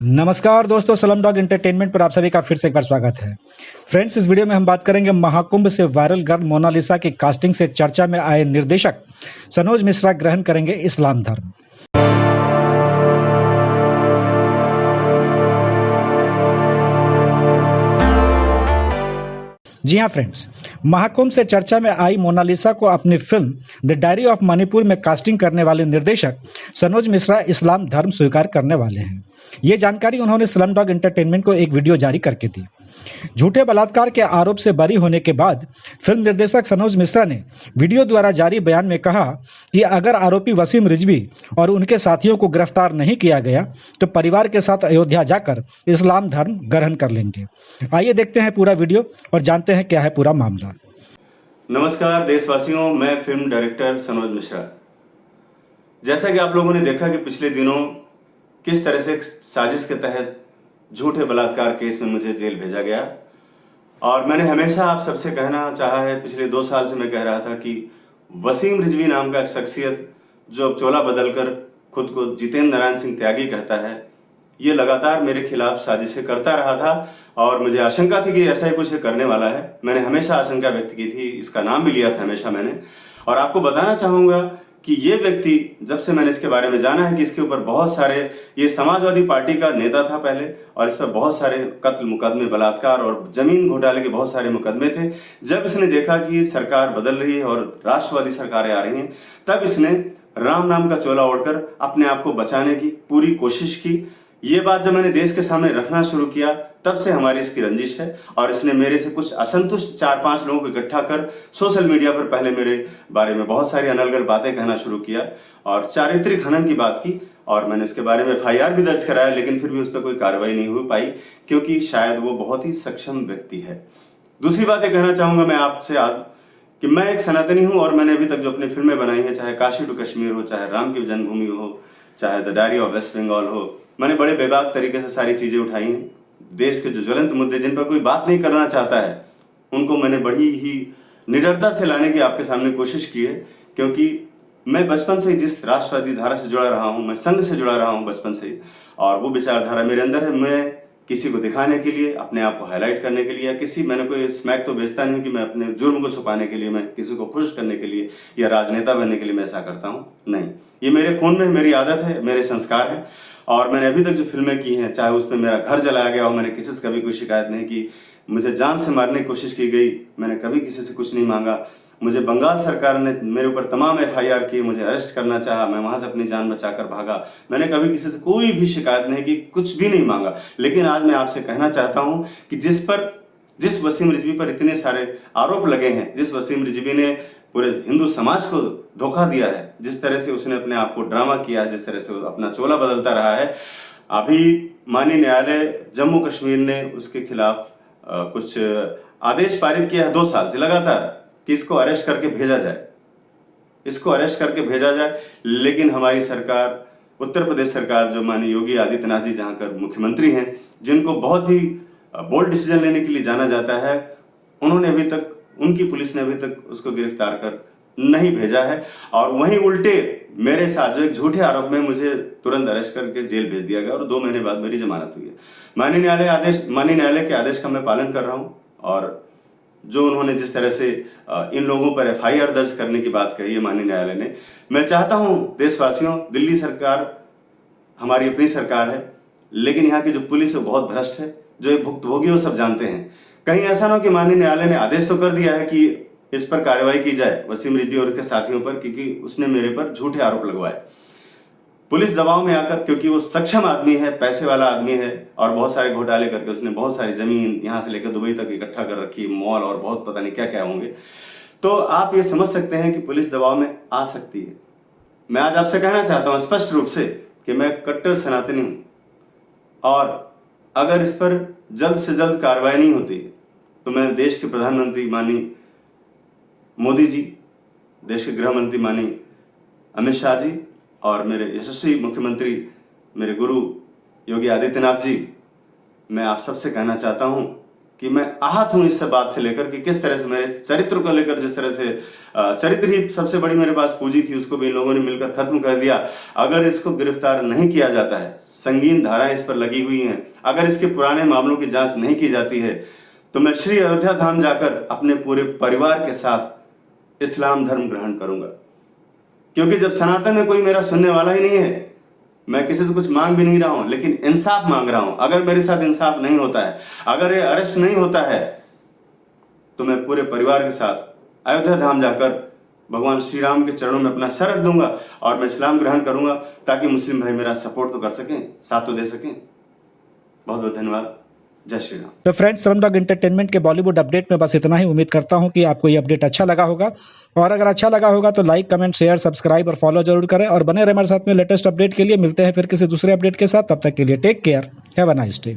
नमस्कार दोस्तों, slum dog entertainment पर आप सभी का फिर से एक बार स्वागत है। फ्रेंड्स, इस वीडियो में हम बात करेंगे महाकुंभ से वायरल गर्ल मोनालिसा की कास्टिंग से चर्चा में आए निर्देशक सनोज मिश्रा ग्रहण करेंगे इस्लाम धर्म। जी हाँ फ्रेंड्स, महाकुंभ से चर्चा में आई मोनालिसा को अपनी film the diary of Manipur में कास्टिंग करने वाले निर्देशक सनोज मिश्रा इस्लाम धर्म स्वीकार करने वाले हैं। ये जानकारी उन्होंने स्लम डॉग एंटरटेनमेंट को एक वीडियो जारी करके दी। झूठे बलात्कार के आरोप से बरी होने के बाद फिल्म निर्देशक सनोज मिश्रा ने वीडियो द्वारा जारी बयान में कहा कि अगर आरोपी वसीम रिजवी और उनके साथियों को गिरफ्तार नहीं किया गया तो परिवार के साथ अयोध्या जाकर इस्लाम धर्म ग्रहण कर लेंगे। आइए देखते हैं पूरा वीडियो और जानते हैं क्या है पूरा मामला। नमस्कार देशवासियों, मैं फिल्म डायरेक्टर सनोज मिश्रा। जैसा कि आप लोगों ने देखा कि पिछले दिनों किस तरह से साजिश के तहत झूठे बलात्कार केस में मुझे जेल भेजा गया, और मैंने हमेशा आप सबसे कहना चाहा है, पिछले 2 साल से मैं कह रहा था कि वसीम रिजवी नाम का एक शख्सियत जो अब चोला बदलकर खुद को जितेंद्र नारायण सिंह त्यागी कहता है, ये लगातार मेरे खिलाफ साजिशें करता रहा था और मुझे आशंका थी कि ऐसा ही कुछ करने वाला है। मैंने हमेशा आशंका व्यक्त की थी, इसका नाम भी लिया था हमेशा मैंने। और आपको बताना चाहूंगा कि ये व्यक्ति, जब से मैंने इसके बारे में जाना है कि इसके ऊपर बहुत सारे, ये समाजवादी पार्टी का नेता था पहले और इस पर बहुत सारे कत्ल मुकदमे, बलात्कार और जमीन घोटाले के बहुत सारे मुकदमे थे। जब इसने देखा कि सरकार बदल रही है और राष्ट्रवादी सरकारें आ रही हैं, तब इसने राम नाम का चोला ओढ़कर अपने आप को बचाने की पूरी कोशिश की। ये बात जब मैंने देश के सामने रखना शुरू किया, तब से हमारी इसकी रंजिश है और इसने मेरे से कुछ असंतुष्ट 4-5 लोगों को इकट्ठा कर सोशल मीडिया पर पहले मेरे बारे में बहुत सारी अनर्गल बातें कहना शुरू किया और चारित्रिक हनन की बात की। और मैंने इसके बारे में FIR भी दर्ज कराया, लेकिन फिर भी उस पर कोई कार्रवाई नहीं हो पाई, क्योंकि शायद वो बहुत ही सक्षम व्यक्ति है। दूसरी बात ये कहना चाहूंगा मैं आपसे आज कि मैं एक सनातनी हूं और मैंने अभी तक जो अपनी फिल्में बनाई हैं, चाहे काशी टू कश्मीर हो, चाहे राम की जन्मभूमि हो, चाहे the diary of West Bengal हो, मैंने बड़े बेबाक तरीके से सारी चीजें उठाई हैं। देश के जो ज्वलंत मुद्दे जिन पर कोई बात नहीं करना चाहता है, उनको मैंने बड़ी ही निडरता से लाने की आपके सामने कोशिश की है, क्योंकि मैं बचपन से जिस राष्ट्रवादी धारा से जुड़ा रहा हूं, मैं संघ से जुड़ा रहा हूं बचपन से, और वो विचारधारा मेरे अंदर है। मैं किसी को दिखाने के लिए, अपने आप को हाईलाइट करने के लिए, या मैंने कोई स्मैक तो बेचता नहीं कि मैं अपने जुर्म को छुपाने के लिए, मैं किसी को खुश करने के लिए या राजनेता बनने के लिए मैं ऐसा करता हूं। नहीं, ये मेरे खून में, मेरी आदत है, मेरे संस्कार है। और मैंने अभी तक जो फिल्में की हैं, चाहे उसमें मेरा घर जलाया गया हो, मैंने किसी से कभी कोई शिकायत नहीं की। मुझे जान से मारने की कोशिश की गई, मैंने कभी किसी से कुछ नहीं मांगा। मुझे बंगाल सरकार ने मेरे ऊपर तमाम FIR किए, मुझे अरेस्ट करना चाहा, मैं वहां से अपनी जान बचाकर भागा। मैंने कभी किसी से कोई भी शिकायत नहीं की, कुछ भी नहीं मांगा। लेकिन आज मैं आपसे कहना चाहता हूं कि जिस वसीम रिजवी पर इतने सारे आरोप लगे हैं, जिस वसीम रिजवी ने पूरे हिंदू समाज को धोखा दिया है, जिस तरह से उसने अपने आप को ड्रामा किया है, जिस तरह से अपना चोला बदलता रहा है, अभी माननीय न्यायालय जम्मू कश्मीर ने उसके खिलाफ कुछ आदेश पारित किया है 2 साल से लगातार कि इसको अरेस्ट करके भेजा जाए, इसको अरेस्ट करके भेजा जाए। लेकिन हमारी सरकार, उत्तर प्रदेश सरकार, जो माननीय योगी आदित्यनाथ जी जहां कर मुख्यमंत्री हैं, जिनको बहुत ही बोल्ड डिसीजन लेने के लिए जाना जाता है, उन्होंने अभी तक, उनकी पुलिस ने अभी तक उसको गिरफ्तार कर नहीं भेजा है। और वहीं उल्टे मेरे साथ जो एक झूठे आरोप में मुझे तुरंत अरेस्ट करके जेल भेज दिया गया और 2 महीने बाद मेरी जमानत हुई है। माननीय न्यायालय के आदेश का मैं पालन कर रहा हूं। और जो उन्होंने जिस तरह से इन लोगों पर FIR दर्ज करने की बात कही है माननीय न्यायालय ने, मैं चाहता हूं देशवासियों, दिल्ली सरकार हमारी अपनी सरकार है, लेकिन यहाँ की जो पुलिस है बहुत भ्रष्ट है। जो एक भुक्तभोगी वो सब जानते हैं। कहीं ऐसा ना हो कि माननीय न्यायालय ने आदेश तो कर दिया है कि इस पर कार्रवाई की जाए, वसीम रिजवी और उसके साथियों पर, क्योंकि उसने मेरे पर झूठे आरोप लगवाए। पुलिस दबाव में आकर, क्योंकि वो सक्षम आदमी है, पैसे वाला आदमी है, और बहुत सारे घोटाले करके उसने बहुत सारी जमीन यहां से लेकर दुबई तक इकट्ठा कर रखी, मॉल और बहुत पता नहीं क्या क्या होंगे। तो आप ये समझ सकते हैं कि पुलिस दबाव में आ सकती है। मैं आज आपसे कहना चाहता हूं स्पष्ट रूप से कि मैं कट्टर सनातनी हूं, और अगर इस पर जल्द से जल्द कार्रवाई नहीं होती तो मैं देश के प्रधानमंत्री माननीय मोदी जी, देश के गृह मंत्री माननीय अमित शाह जी, और मेरे यशस्वी मुख्यमंत्री, मेरे गुरु योगी आदित्यनाथ जी, मैं आप सबसे कहना चाहता हूं कि मैं आहत हूं इस बात से लेकर कि किस तरह से मेरे चरित्र को लेकर, जिस तरह से चरित्र ही सबसे बड़ी मेरे पास पूंजी थी, उसको भी इन लोगों ने मिलकर खत्म कर दिया। अगर इसको गिरफ्तार नहीं किया जाता है, संगीन धाराएं इस पर लगी हुई हैं, अगर इसके पुराने मामलों की जांच नहीं की जाती है, तो मैं श्री अयोध्या धाम जाकर अपने पूरे परिवार के साथ इस्लाम धर्म ग्रहण करूंगा। क्योंकि जब सनातन में कोई मेरा सुनने वाला ही नहीं है, मैं किसी से कुछ मांग भी नहीं रहा हूं, लेकिन इंसाफ मांग रहा हूं। अगर मेरे साथ इंसाफ नहीं होता है, अगर ये अरेस्ट नहीं होता है, तो मैं पूरे परिवार के साथ अयोध्या धाम जाकर भगवान श्री राम के चरणों में अपना सर रख दूंगा और मैं इस्लाम ग्रहण करूंगा, ताकि मुस्लिम भाई मेरा सपोर्ट तो कर सकें, साथ तो दे सकें। बहुत बहुत धन्यवाद। जय श्री राम। तो फ्रेंड्स, स्लमडॉग एंटरटेनमेंट के बॉलीवुड अपडेट में बस इतना ही। उम्मीद करता हूं कि आपको ये अपडेट अच्छा लगा होगा, और अगर अच्छा लगा होगा तो लाइक, कमेंट, शेयर, सब्सक्राइब और फॉलो जरूर करें, और बने रहे हमारे साथ में लेटेस्ट अपडेट के लिए। मिलते हैं फिर किसी दूसरे अपडेट के साथ, तब तक के लिए take care, have a nice day.